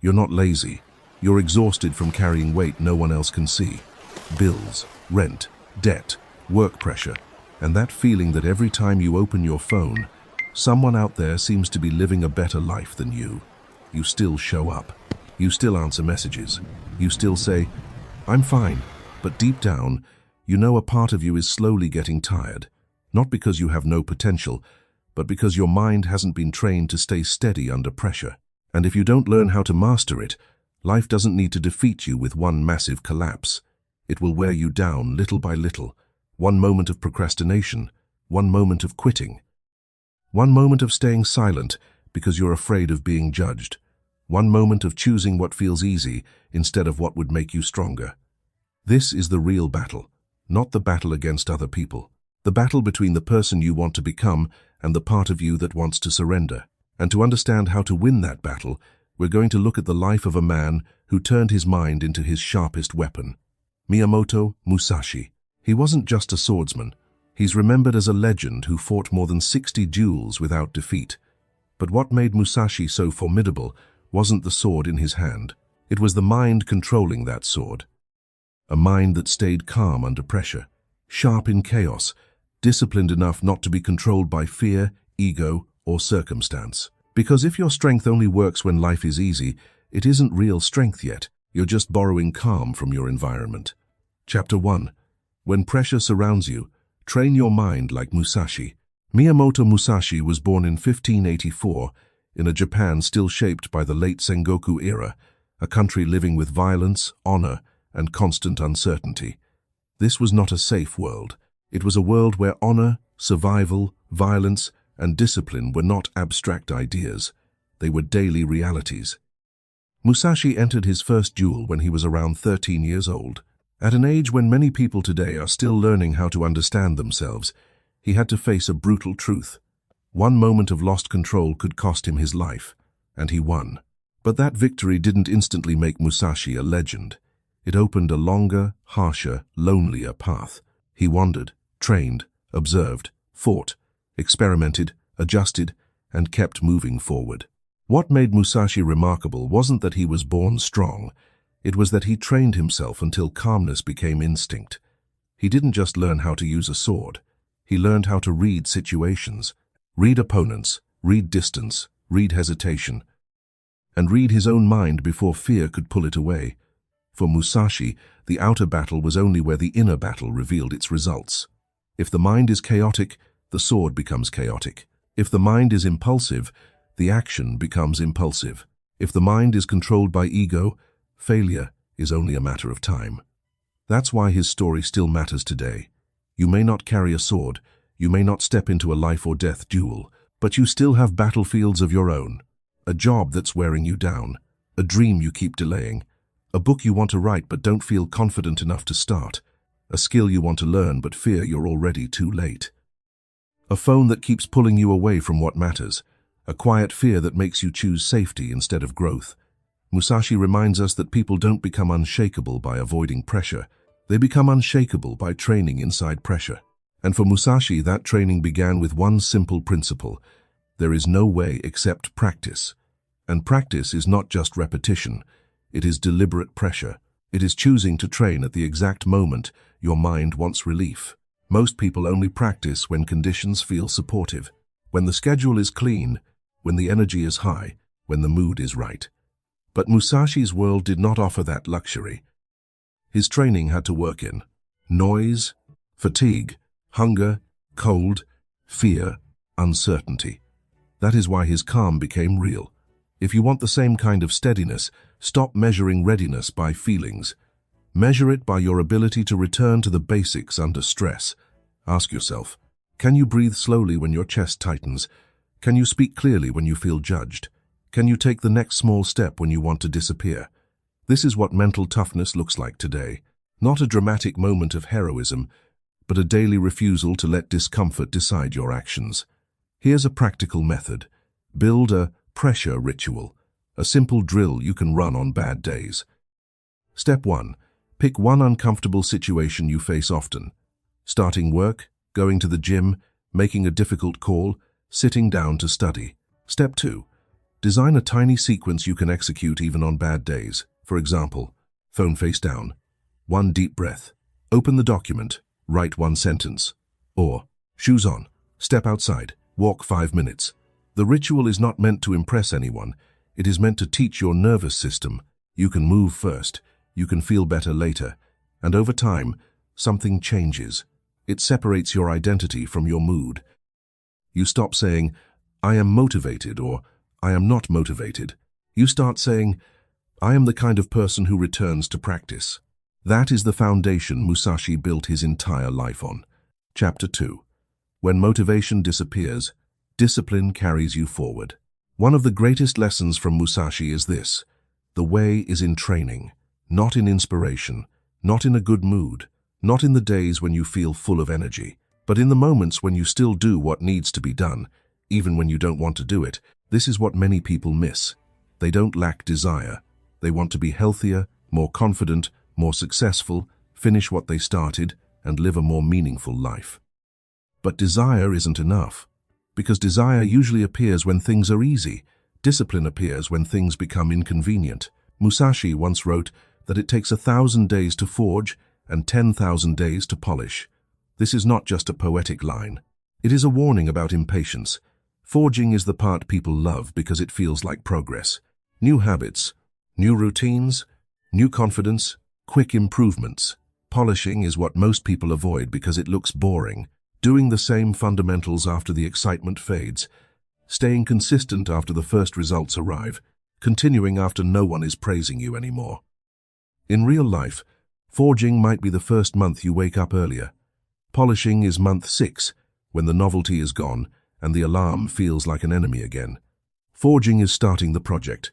You're not lazy. You're exhausted from carrying weight no one else can see. Bills, rent, debt, work pressure, and that feeling that every time you open your phone, someone out there seems to be living a better life than you. You still show up. You still answer messages. You still say, "I'm fine," but deep down, you know a part of you is slowly getting tired. Not because you have no potential, but because your mind hasn't been trained to stay steady under pressure. And if you don't learn how to master it, life doesn't need to defeat you with one massive collapse. It will wear you down little by little. One moment of procrastination, one moment of quitting, one moment of staying silent because you're afraid of being judged, one moment of choosing what feels easy instead of what would make you stronger. This is the real battle, not the battle against other people. The battle between the person you want to become and the part of you that wants to surrender. And to understand how to win that battle, we're going to look at the life of a man who turned his mind into his sharpest weapon. Miyamoto Musashi. He wasn't just a swordsman. He's remembered as a legend who fought more than 60 duels without defeat. But what made Musashi so formidable wasn't the sword in his hand. It was the mind controlling that sword. A mind that stayed calm under pressure, sharp in chaos, disciplined enough not to be controlled by fear, ego, or circumstance. Because if your strength only works when life is easy, it isn't real strength yet. You're just borrowing calm from your environment. Chapter 1. When pressure surrounds you, train your mind like Musashi. Miyamoto Musashi was born in 1584 in a Japan still shaped by the late Sengoku era, a country living with violence, honor, and constant uncertainty. This was not a safe world. It was a world where honor, survival, violence, and discipline were not abstract ideas. They were daily realities. Musashi entered his first duel when he was around 13 years old. At an age when many people today are still learning how to understand themselves, he had to face a brutal truth. One moment of lost control could cost him his life, and he won. But that victory didn't instantly make Musashi a legend. It opened a longer, harsher, lonelier path. He wandered, trained, observed, fought, experimented, adjusted, and kept moving forward. What made Musashi remarkable wasn't that he was born strong. It was that he trained himself until calmness became instinct. He didn't just learn how to use a sword. He learned how to read situations, read opponents, read distance, read hesitation, and read his own mind before fear could pull it away. For Musashi, the outer battle was only where the inner battle revealed its results. If the mind is chaotic, the sword becomes chaotic. If the mind is impulsive, the action becomes impulsive. If the mind is controlled by ego, failure is only a matter of time. That's why his story still matters today. You may not carry a sword, you may not step into a life or death duel, but you still have battlefields of your own. A job that's wearing you down, a dream you keep delaying, a book you want to write but don't feel confident enough to start, a skill you want to learn but fear you're already too late. A phone that keeps pulling you away from what matters, a quiet fear that makes you choose safety instead of growth. Musashi reminds us that people don't become unshakable by avoiding pressure. They become unshakable by training inside pressure. And for Musashi, that training began with one simple principle. There is no way except practice. And practice is not just repetition. It is deliberate pressure. It is choosing to train at the exact moment your mind wants relief. Most people only practice when conditions feel supportive, when the schedule is clean, when the energy is high, when the mood is right. But Musashi's world did not offer that luxury. His training had to work in noise, fatigue, hunger, cold, fear, uncertainty. That is why his calm became real. If you want the same kind of steadiness, stop measuring readiness by feelings. Measure it by your ability to return to the basics under stress. Ask yourself, can you breathe slowly when your chest tightens? Can you speak clearly when you feel judged? Can you take the next small step when you want to disappear? This is what mental toughness looks like today. Not a dramatic moment of heroism, but a daily refusal to let discomfort decide your actions. Here's a practical method. Build a pressure ritual, a simple drill you can run on bad days. Step 1. Pick one uncomfortable situation you face often. Starting work, going to the gym, making a difficult call, sitting down to study. Step 2. Design a tiny sequence you can execute even on bad days. For example, phone face down, 1 deep breath, open the document, write 1 sentence. Or, shoes on, step outside, walk 5 minutes. The ritual is not meant to impress anyone. It is meant to teach your nervous system. You can move first, you can feel better later, and over time, something changes. It separates your identity from your mood. You stop saying, I am motivated, or I am not motivated. You start saying, I am the kind of person who returns to practice. That is the foundation Musashi built his entire life on. Chapter 2. When motivation disappears, discipline carries you forward. One of the greatest lessons from Musashi is this: the way is in training, not in inspiration, not in a good mood, not in the days when you feel full of energy, but in the moments when you still do what needs to be done, even when you don't want to do it. This is what many people miss. They don't lack desire. They want to be healthier, more confident, more successful, finish what they started, and live a more meaningful life. But desire isn't enough, because desire usually appears when things are easy. Discipline appears when things become inconvenient. Musashi once wrote that it takes 1,000 days to forge and 10,000 days to polish. This is not just a poetic line. It is a warning about impatience. Forging is the part people love because it feels like progress. New habits, new routines, new confidence, quick improvements. Polishing is what most people avoid because it looks boring. Doing the same fundamentals after the excitement fades. Staying consistent after the first results arrive. Continuing after no one is praising you anymore. In real life, forging might be the first month you wake up earlier. Polishing is month 6, when the novelty is gone and the alarm feels like an enemy again. Forging is starting the project.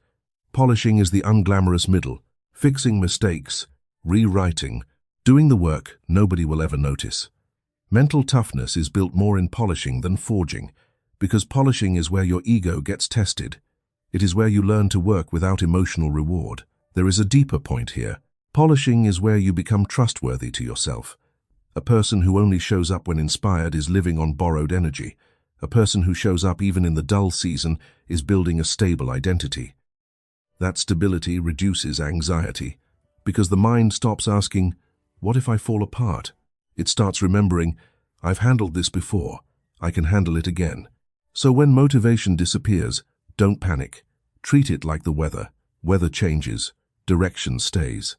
Polishing is the unglamorous middle, fixing mistakes, rewriting, doing the work nobody will ever notice. Mental toughness is built more in polishing than forging, because polishing is where your ego gets tested. It is where you learn to work without emotional reward. There is a deeper point here. Polishing is where you become trustworthy to yourself. A person who only shows up when inspired is living on borrowed energy. A person who shows up even in the dull season is building a stable identity. That stability reduces anxiety, because the mind stops asking, what if I fall apart? It starts remembering, I've handled this before, I can handle it again. So when motivation disappears, don't panic. Treat it like the weather. Weather changes, direction stays.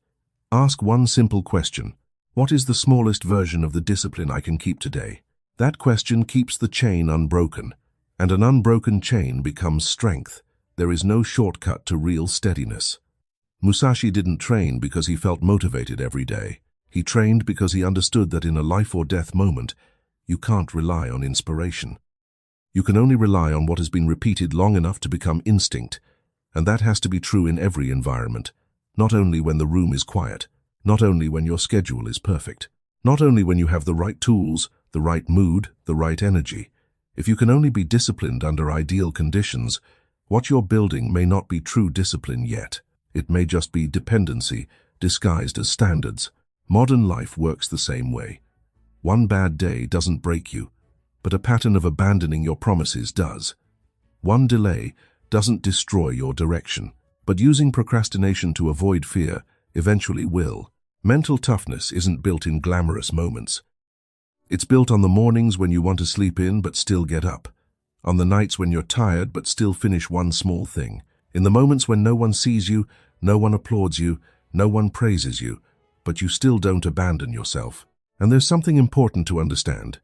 Ask one simple question: what is the smallest version of the discipline I can keep today? That question keeps the chain unbroken, and an unbroken chain becomes strength. There is no shortcut to real steadiness. Musashi didn't train because he felt motivated every day. He trained because he understood that in a life-or-death moment, you can't rely on inspiration. You can only rely on what has been repeated long enough to become instinct, and that has to be true in every environment, not only when the room is quiet, not only when your schedule is perfect, not only when you have the right tools, the right mood, the right energy. If you can only be disciplined under ideal conditions, what you're building may not be true discipline yet. It may just be dependency disguised as standards. Modern life works the same way. One bad day doesn't break you, but a pattern of abandoning your promises does. One delay doesn't destroy your direction, but using procrastination to avoid fear eventually will. Mental toughness isn't built in glamorous moments. It's built on the mornings when you want to sleep in but still get up, on the nights when you're tired but still finish one small thing, in the moments when no one sees you, no one applauds you, no one praises you, but you still don't abandon yourself. And there's something important to understand.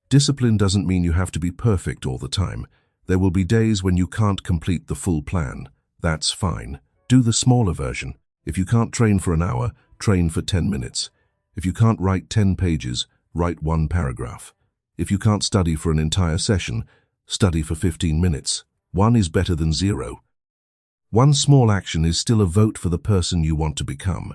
Discipline doesn't mean you have to be perfect all the time. There will be days when you can't complete the full plan. That's fine. Do the smaller version. If you can't train for an hour, train for 10 minutes. If you can't write 10 pages, write 1 paragraph. If you can't study for an entire session, study for 15 minutes. 1 is better than 0. One small action is still a vote for the person you want to become.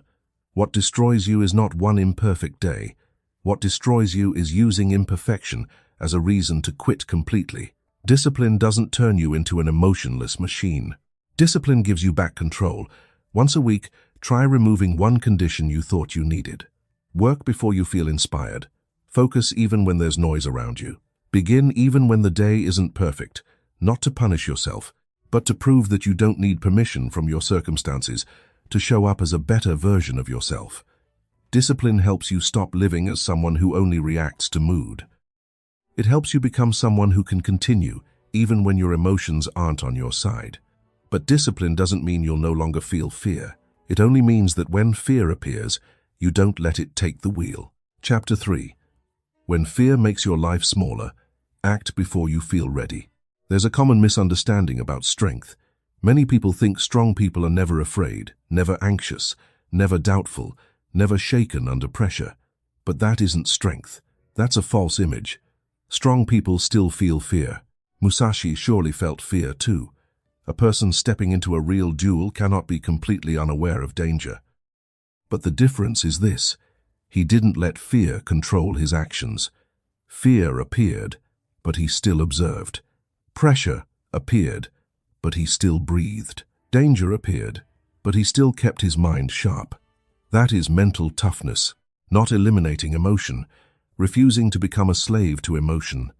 What destroys you is not one imperfect day. What destroys you is using imperfection as a reason to quit completely. Discipline doesn't turn you into an emotionless machine. Discipline gives you back control. Once a week, try removing one condition you thought you needed. Work before you feel inspired. Focus even when there's noise around you. Begin even when the day isn't perfect, not to punish yourself, but to prove that you don't need permission from your circumstances to show up as a better version of yourself. Discipline helps you stop living as someone who only reacts to mood. It helps you become someone who can continue, even when your emotions aren't on your side. But discipline doesn't mean you'll no longer feel fear. It only means that when fear appears, you don't let it take the wheel. Chapter 3. When fear makes your life smaller, act before you feel ready. There's a common misunderstanding about strength. Many people think strong people are never afraid, never anxious, never doubtful, never shaken under pressure. But that isn't strength. That's a false image. Strong people still feel fear. Musashi surely felt fear too. A person stepping into a real duel cannot be completely unaware of danger. But the difference is this: he didn't let fear control his actions. Fear appeared, but he still observed. Pressure appeared, but he still breathed. Danger appeared, but he still kept his mind sharp. That is mental toughness, not eliminating emotion, refusing to become a slave to emotion.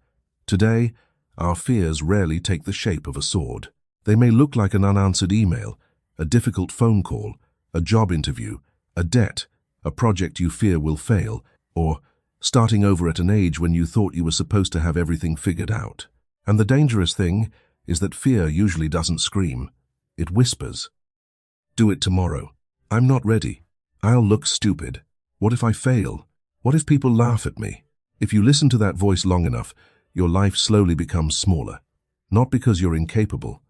Today, our fears rarely take the shape of a sword. They may look like an unanswered email, a difficult phone call, a job interview, a debt, a project you fear will fail, or starting over at an age when you thought you were supposed to have everything figured out. And the dangerous thing is that fear usually doesn't scream. It whispers. Do it tomorrow. I'm not ready. I'll look stupid. What if I fail? What if people laugh at me? If you listen to that voice long enough, your life slowly becomes smaller. Not because you're incapable,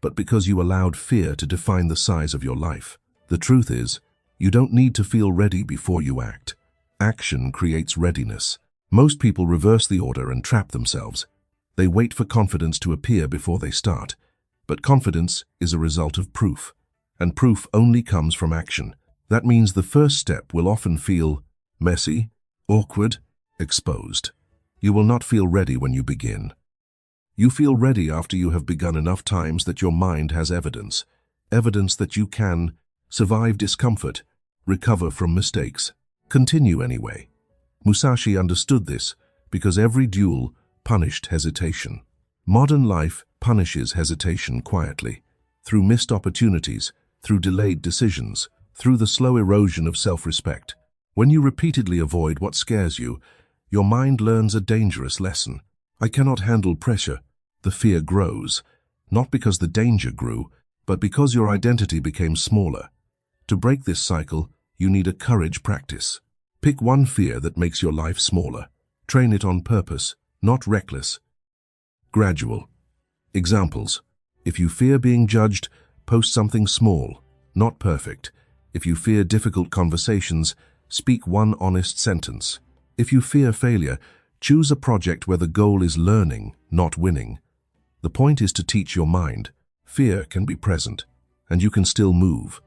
but because you allowed fear to define the size of your life. The truth is, you don't need to feel ready before you act. Action creates readiness. Most people reverse the order and trap themselves. They wait for confidence to appear before they start. But confidence is a result of proof, and proof only comes from action. That means the first step will often feel messy, awkward, exposed. You will not feel ready when you begin. You feel ready after you have begun enough times that your mind has evidence. Evidence that you can survive discomfort, recover from mistakes, continue anyway. Musashi understood this because every duel punished hesitation. Modern life punishes hesitation quietly, through missed opportunities, through delayed decisions, through the slow erosion of self-respect. When you repeatedly avoid what scares you, your mind learns a dangerous lesson. I cannot handle pressure. The fear grows, not because the danger grew, but because your identity became smaller. To break this cycle, you need a courage practice. Pick one fear that makes your life smaller. Train it on purpose, not reckless. Gradual. Examples. If you fear being judged, post something small, not perfect. If you fear difficult conversations, speak one honest sentence. If you fear failure, choose a project where the goal is learning, not winning. The point is to teach your mind. Fear can be present, and you can still move.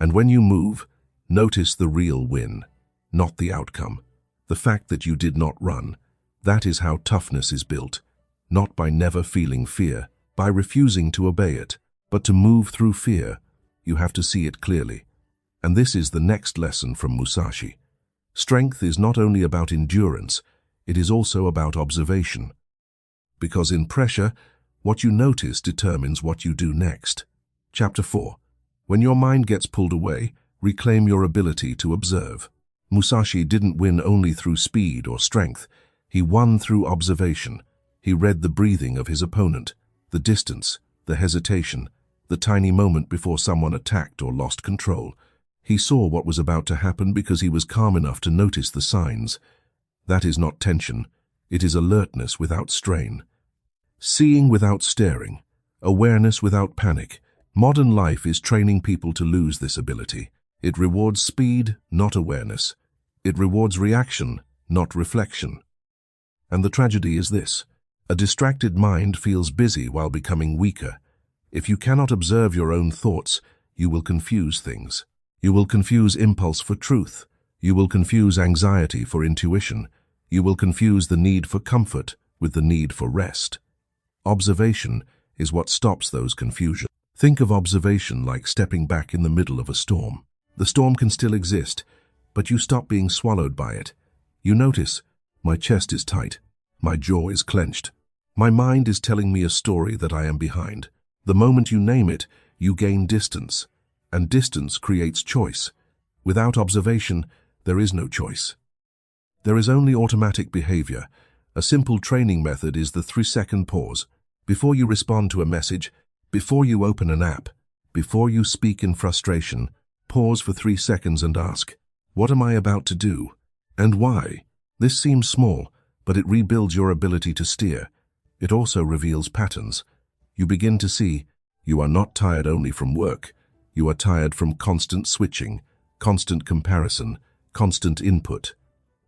And when you move, notice the real win, not the outcome. The fact that you did not run. That is how toughness is built. Not by never feeling fear, by refusing to obey it. But to move through fear, you have to see it clearly. And this is the next lesson from Musashi. Strength is not only about endurance, it is also about observation. Because in pressure, what you notice determines what you do next. Chapter 4. When your mind gets pulled away, reclaim your ability to observe. Musashi didn't win only through speed or strength. He won through observation. He read the breathing of his opponent, the distance, the hesitation, the tiny moment before someone attacked or lost control. He saw what was about to happen because he was calm enough to notice the signs. That is not tension. It is alertness without strain. Seeing without staring. Awareness without panic. Modern life is training people to lose this ability. It rewards speed, not awareness. It rewards reaction, not reflection. And the tragedy is this: a distracted mind feels busy while becoming weaker. If you cannot observe your own thoughts, you will confuse things. You will confuse impulse for truth. You will confuse anxiety for intuition. You will confuse the need for comfort with the need for rest. Observation is what stops those confusions. Think of observation like stepping back in the middle of a storm. The storm can still exist, but you stop being swallowed by it. You notice, my chest is tight, my jaw is clenched. My mind is telling me a story that I am behind. The moment you name it, you gain distance, and distance creates choice. Without observation, there is no choice. There is only automatic behavior. A simple training method is the 3-second pause. Before you respond to a message, before you open an app, before you speak in frustration, pause for 3 seconds and ask, what am I about to do? And why? This seems small, but it rebuilds your ability to steer. It also reveals patterns. You begin to see, you are not tired only from work. You are tired from constant switching, constant comparison, constant input.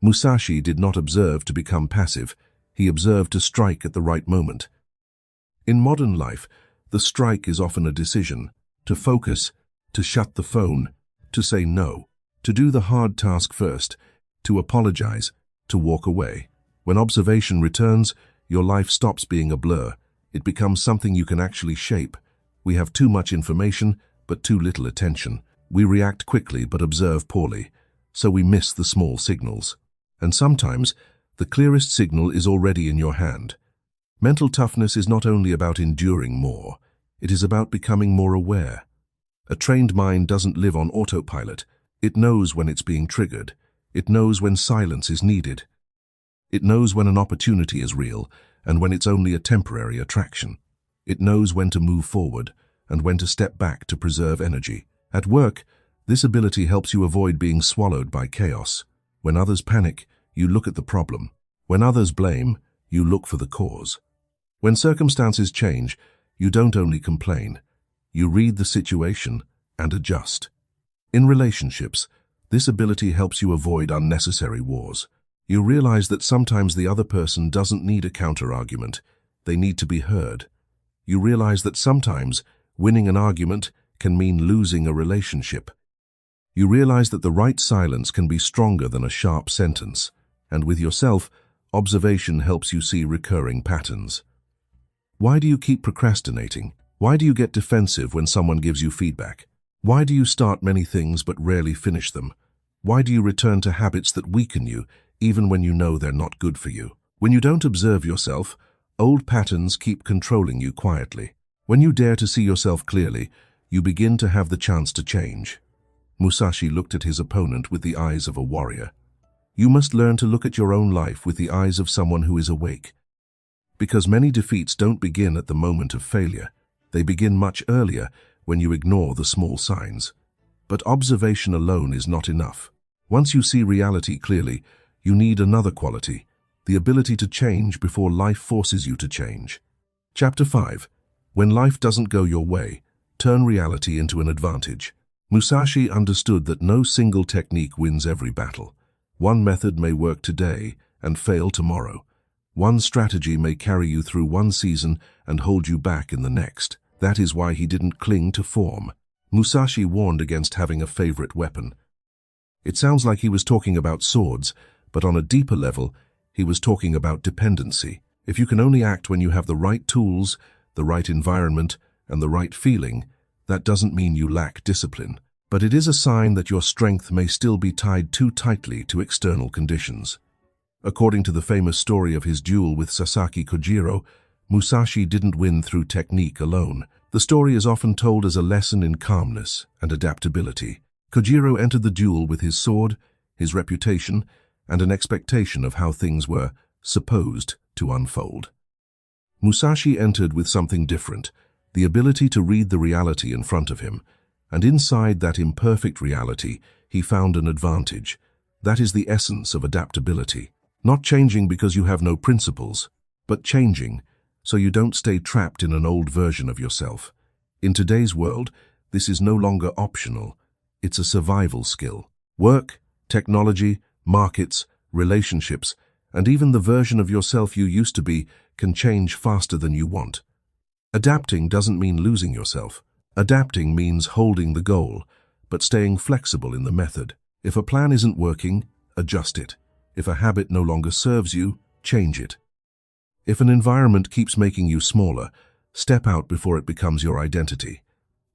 Musashi did not observe to become passive. He observed to strike at the right moment. In modern life, the strike is often a decision, to focus, to shut the phone, to say no, to do the hard task first, to apologize, to walk away. When observation returns, your life stops being a blur. It becomes something you can actually shape. We have too much information, but too little attention. We react quickly but observe poorly, so we miss the small signals. And sometimes, the clearest signal is already in your hand. Mental toughness is not only about enduring more, it is about becoming more aware. A trained mind doesn't live on autopilot. It knows when it's being triggered. It knows when silence is needed. It knows when an opportunity is real and when it's only a temporary attraction. It knows when to move forward and when to step back to preserve energy. At work, this ability helps you avoid being swallowed by chaos. When others panic, you look at the problem. When others blame, you look for the cause. When circumstances change, you don't only complain. You read the situation and adjust. In relationships, this ability helps you avoid unnecessary wars. You realize that sometimes the other person doesn't need a counter-argument. They need to be heard. You realize that sometimes winning an argument can mean losing a relationship. You realize that the right silence can be stronger than a sharp sentence. And with yourself, observation helps you see recurring patterns. Why do you keep procrastinating? Why do you get defensive when someone gives you feedback? Why do you start many things but rarely finish them? Why do you return to habits that weaken you, even when you know they're not good for you? When you don't observe yourself, old patterns keep controlling you quietly. When you dare to see yourself clearly, you begin to have the chance to change. Musashi looked at his opponent with the eyes of a warrior. You must learn to look at your own life with the eyes of someone who is awake. Because many defeats don't begin at the moment of failure. They begin much earlier when you ignore the small signs. But observation alone is not enough. Once you see reality clearly, you need another quality, the ability to change before life forces you to change. Chapter 5. When life doesn't go your way, turn reality into an advantage. Musashi understood that no single technique wins every battle. One method may work today and fail tomorrow. One strategy may carry you through one season and hold you back in the next. That is why he didn't cling to form. Musashi warned against having a favorite weapon. It sounds like he was talking about swords, but on a deeper level, he was talking about dependency. If you can only act when you have the right tools, the right environment, and the right feeling, that doesn't mean you lack discipline. But it is a sign that your strength may still be tied too tightly to external conditions. According to the famous story of his duel with Sasaki Kojiro, Musashi didn't win through technique alone. The story is often told as a lesson in calmness and adaptability. Kojiro entered the duel with his sword, his reputation, and an expectation of how things were supposed to unfold. Musashi entered with something different, the ability to read the reality in front of him, and inside that imperfect reality, he found an advantage. That is the essence of adaptability. Not changing because you have no principles, but changing so you don't stay trapped in an old version of yourself. In today's world, this is no longer optional. It's a survival skill. Work, technology, markets, relationships, and even the version of yourself you used to be can change faster than you want. Adapting doesn't mean losing yourself. Adapting means holding the goal, but staying flexible in the method. If a plan isn't working, adjust it. If a habit no longer serves you, change it. If an environment keeps making you smaller, step out before it becomes your identity.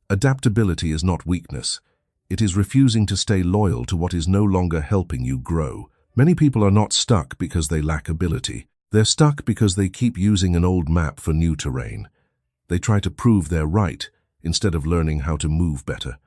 Adaptability is not weakness. It is refusing to stay loyal to what is no longer helping you grow. Many people are not stuck because they lack ability. They're stuck because they keep using an old map for new terrain. They try to prove they're right instead of learning how to move better.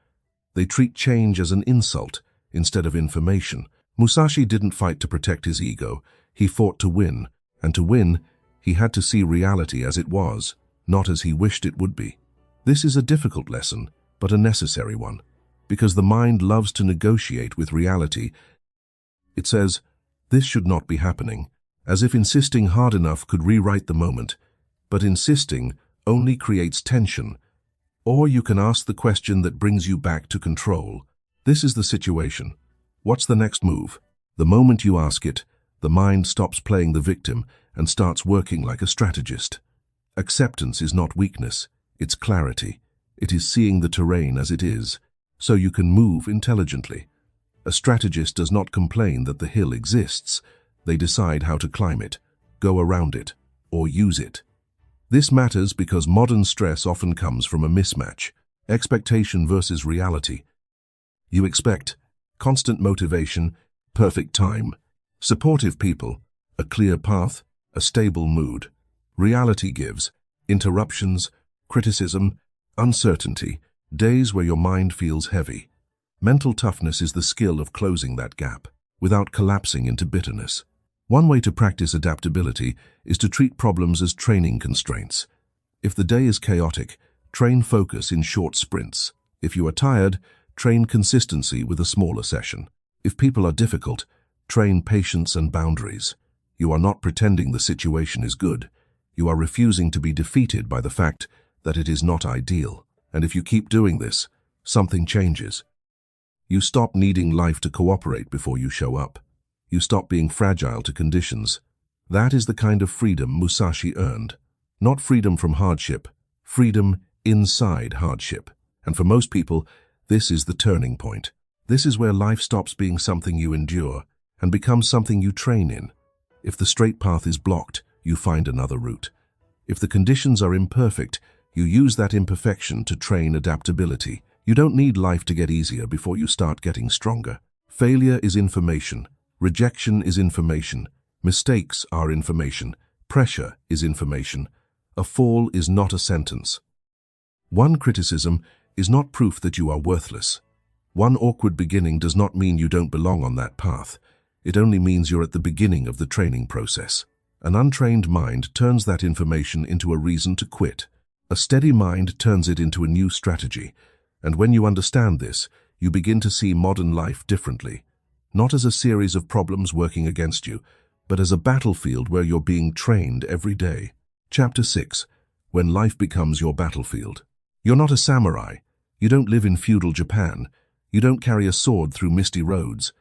They treat change as an insult instead of information. Musashi didn't fight to protect his ego. He fought to win, and to win, he had to see reality as it was, not as he wished it would be. This is a difficult lesson, but a necessary one, because the mind loves to negotiate with reality. It says, "This should not be happening," as if insisting hard enough could rewrite the moment. But insisting only creates tension. Or you can ask the question that brings you back to control. This is the situation. What's the next move? The moment you ask it, the mind stops playing the victim and starts working like a strategist. Acceptance is not weakness, it's clarity. It is seeing the terrain as it is, so you can move intelligently. A strategist does not complain that the hill exists. They decide how to climb it, go around it, or use it. This matters because modern stress often comes from a mismatch, expectation versus reality. You expect constant motivation, perfect time, supportive people, a clear path, a stable mood. Reality gives interruptions, criticism, uncertainty, days where your mind feels heavy. Mental toughness is the skill of closing that gap without collapsing into bitterness. One way to practice adaptability is to treat problems as training constraints. If the day is chaotic, train focus in short sprints. If you are tired, train consistency with a smaller session. If people are difficult, train patience and boundaries. You are not pretending the situation is good. You are refusing to be defeated by the fact that it is not ideal. And if you keep doing this, something changes. You stop needing life to cooperate before you show up. You stop being fragile to conditions. That is the kind of freedom Musashi earned. Not freedom from hardship, freedom inside hardship. And for most people, this is the turning point. This is where life stops being something you endure and becomes something you train in. If the straight path is blocked, you find another route. If the conditions are imperfect, you use that imperfection to train adaptability. You don't need life to get easier before you start getting stronger. Failure is information. Rejection is information. Mistakes are information. Pressure is information. A fall is not a sentence. One criticism is not proof that you are worthless. One awkward beginning does not mean you don't belong on that path. It only means you're at the beginning of the training process. An untrained mind turns that information into a reason to quit. A steady mind turns it into a new strategy. And when you understand this, you begin to see modern life differently. Not as a series of problems working against you, but as a battlefield where you're being trained every day. Chapter 6. When life becomes your battlefield. You're not a samurai. You don't live in feudal Japan. You don't carry a sword through misty roads.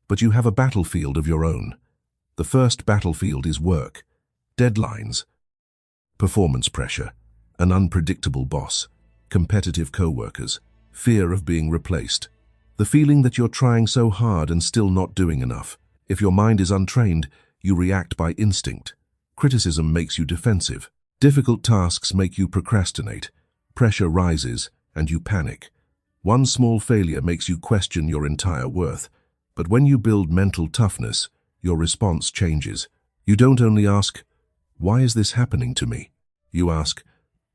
But you have a battlefield of your own. The first battlefield is work. Deadlines. Performance pressure. An unpredictable boss. Competitive co-workers. Fear of being replaced. The feeling that you're trying so hard and still not doing enough. If your mind is untrained, you react by instinct. Criticism makes you defensive. Difficult tasks make you procrastinate. Pressure rises, and you panic. One small failure makes you question your entire worth. But when you build mental toughness, your response changes. You don't only ask, "Why is this happening to me?" You ask,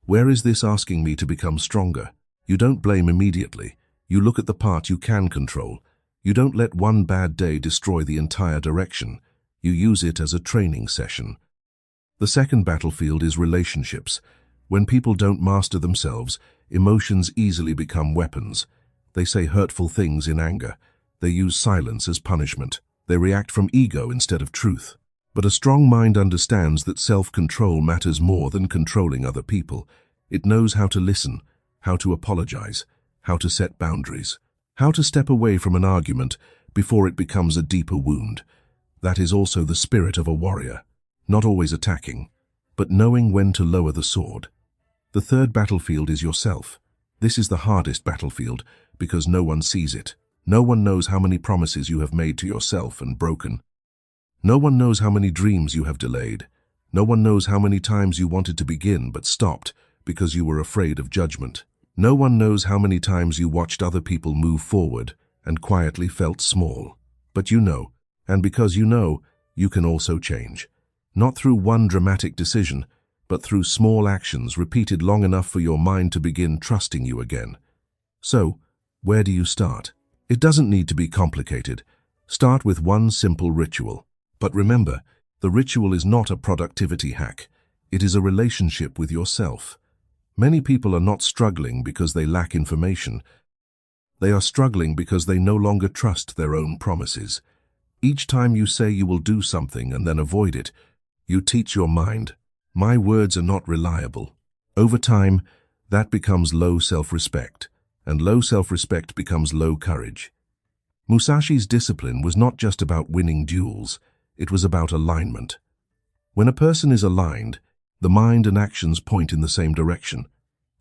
"Where is this asking me to become stronger?" You don't blame immediately. You look at the part you can control. You don't let one bad day destroy the entire direction. You use it as a training session. The second battlefield is relationships. When people don't master themselves, emotions easily become weapons. They say hurtful things in anger. They use silence as punishment. They react from ego instead of truth. But a strong mind understands that self-control matters more than controlling other people. It knows how to listen, how to apologize, how to set boundaries, how to step away from an argument before it becomes a deeper wound. That is also the spirit of a warrior, not always attacking, but knowing when to lower the sword. The third battlefield is yourself. This is the hardest battlefield because no one sees it. No one knows how many promises you have made to yourself and broken. No one knows how many dreams you have delayed. No one knows how many times you wanted to begin but stopped because you were afraid of judgment. No one knows how many times you watched other people move forward and quietly felt small. But you know, and because you know, you can also change. Not through one dramatic decision, but but through small actions repeated long enough for your mind to begin trusting you again. So, where do you start? It doesn't need to be complicated. Start with one simple ritual. But remember, the ritual is not a productivity hack. It is a relationship with yourself. Many people are not struggling because they lack information. They are struggling because they no longer trust their own promises. Each time you say you will do something and then avoid it, you teach your mind, "My words are not reliable." Over time, that becomes low self-respect, and low self-respect becomes low courage. Musashi's discipline was not just about winning duels, it was about alignment. When a person is aligned, the mind and actions point in the same direction.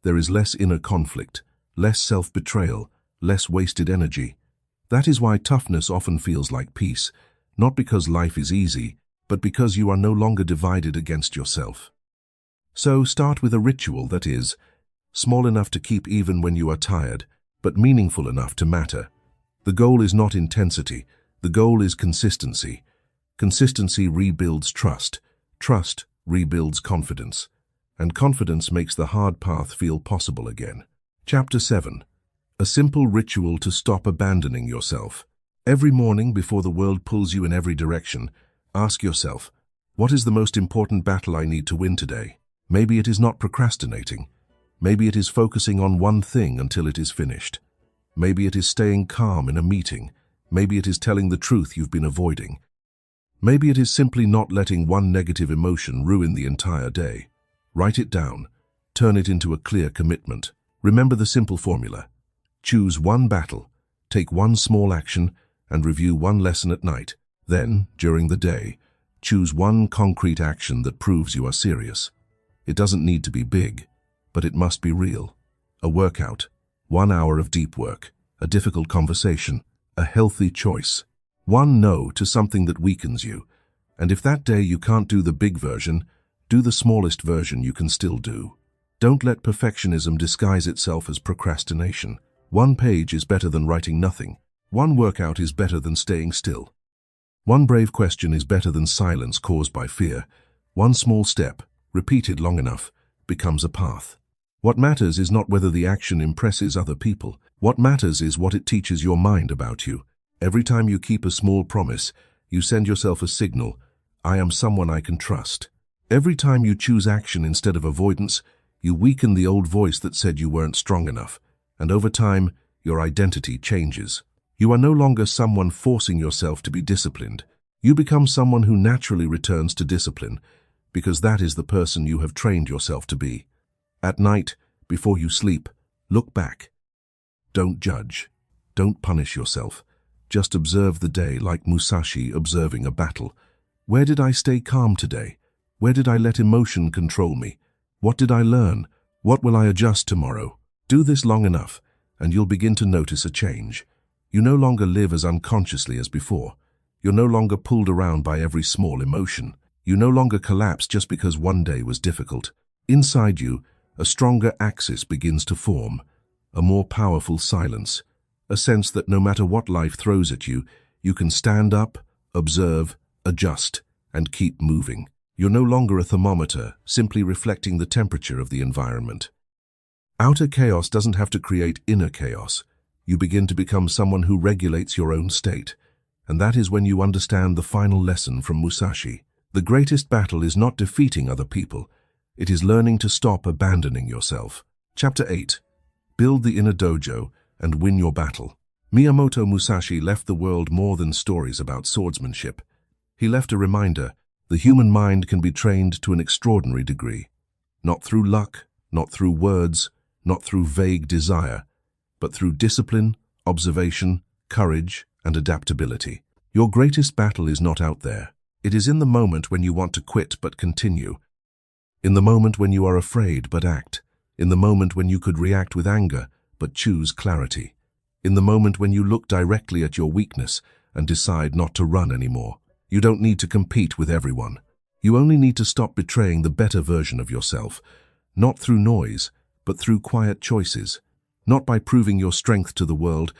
There is less inner conflict, less self-betrayal, less wasted energy. That is why toughness often feels like peace, not because life is easy, but because you are no longer divided against yourself. So start with a ritual that is small enough to keep even when you are tired, but meaningful enough to matter. The goal is not intensity, the goal is consistency. Consistency rebuilds trust, trust rebuilds confidence, and confidence makes the hard path feel possible again. Chapter 7. A simple ritual to stop abandoning yourself. Every morning before the world pulls you in every direction, ask yourself, what is the most important battle I need to win today? Maybe it is not procrastinating. Maybe it is focusing on one thing until it is finished. Maybe it is staying calm in a meeting. Maybe it is telling the truth you've been avoiding. Maybe it is simply not letting one negative emotion ruin the entire day. Write it down. Turn it into a clear commitment. Remember the simple formula. Choose one battle, take one small action, and review one lesson at night. Then, during the day, choose one concrete action that proves you are serious. It doesn't need to be big, but it must be real. A workout, 1 hour of deep work, a difficult conversation, a healthy choice. One no to something that weakens you. And if that day you can't do the big version, do the smallest version you can still do. Don't let perfectionism disguise itself as procrastination. One page is better than writing nothing. One workout is better than staying still. One brave question is better than silence caused by fear. One small step, repeated long enough, becomes a path. What matters is not whether the action impresses other people. What matters is what it teaches your mind about you. Every time you keep a small promise, you send yourself a signal, I am someone I can trust. Every time you choose action instead of avoidance, you weaken the old voice that said you weren't strong enough. And over time, your identity changes. You are no longer someone forcing yourself to be disciplined. You become someone who naturally returns to discipline, because that is the person you have trained yourself to be. At night, before you sleep, look back. Don't judge. Don't punish yourself. Just observe the day like Musashi observing a battle. Where did I stay calm today? Where did I let emotion control me? What did I learn? What will I adjust tomorrow? Do this long enough, and you'll begin to notice a change. You no longer live as unconsciously as before. You're no longer pulled around by every small emotion. You no longer collapse just because one day was difficult. Inside you, a stronger axis begins to form, a more powerful silence, a sense that no matter what life throws at you, you can stand up, observe, adjust, and keep moving. You're no longer a thermometer, simply reflecting the temperature of the environment. Outer chaos doesn't have to create inner chaos. You begin to become someone who regulates your own state. And that is when you understand the final lesson from Musashi. The greatest battle is not defeating other people. It is learning to stop abandoning yourself. Chapter 8. Build the inner dojo and win your battle. Miyamoto Musashi left the world more than stories about swordsmanship. He left a reminder: the human mind can be trained to an extraordinary degree. Not through luck, not through words, not through vague desire, but through discipline, observation, courage, and adaptability. Your greatest battle is not out there. It is in the moment when you want to quit but continue. In the moment when you are afraid but act. In the moment when you could react with anger but choose clarity. In the moment when you look directly at your weakness and decide not to run anymore. You don't need to compete with everyone. You only need to stop betraying the better version of yourself, not through noise, but through quiet choices. Not by proving your strength to the world,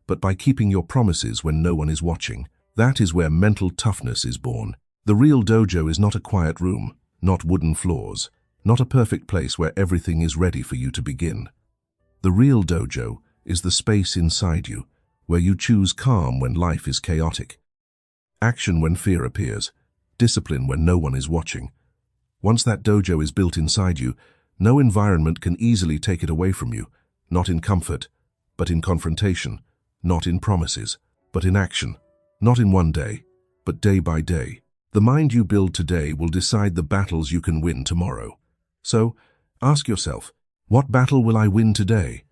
but by keeping your promises when no one is watching. That is where mental toughness is born. The real dojo is not a quiet room, not wooden floors, not a perfect place where everything is ready for you to begin. The real dojo is the space inside you, where you choose calm when life is chaotic, action when fear appears, discipline when no one is watching. Once that dojo is built inside you, no environment can easily take it away from you, not in comfort, but in confrontation, not in promises, but in action, not in one day, but day by day. The mind you build today will decide the battles you can win tomorrow. So, ask yourself, what battle will I win today?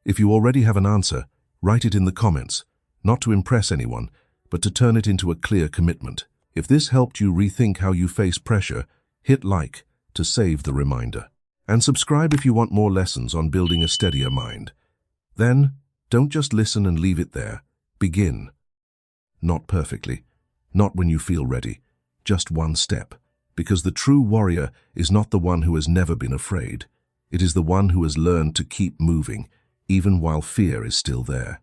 If you already have an answer, write it in the comments, not to impress anyone, but to turn it into a clear commitment. If this helped you rethink how you face pressure, hit like to save the reminder. And subscribe if you want more lessons on building a steadier mind. Then, don't just listen and leave it there. Begin. Not perfectly, not when you feel ready, just one step. Because the true warrior is not the one who has never been afraid. It is the one who has learned to keep moving, even while fear is still there.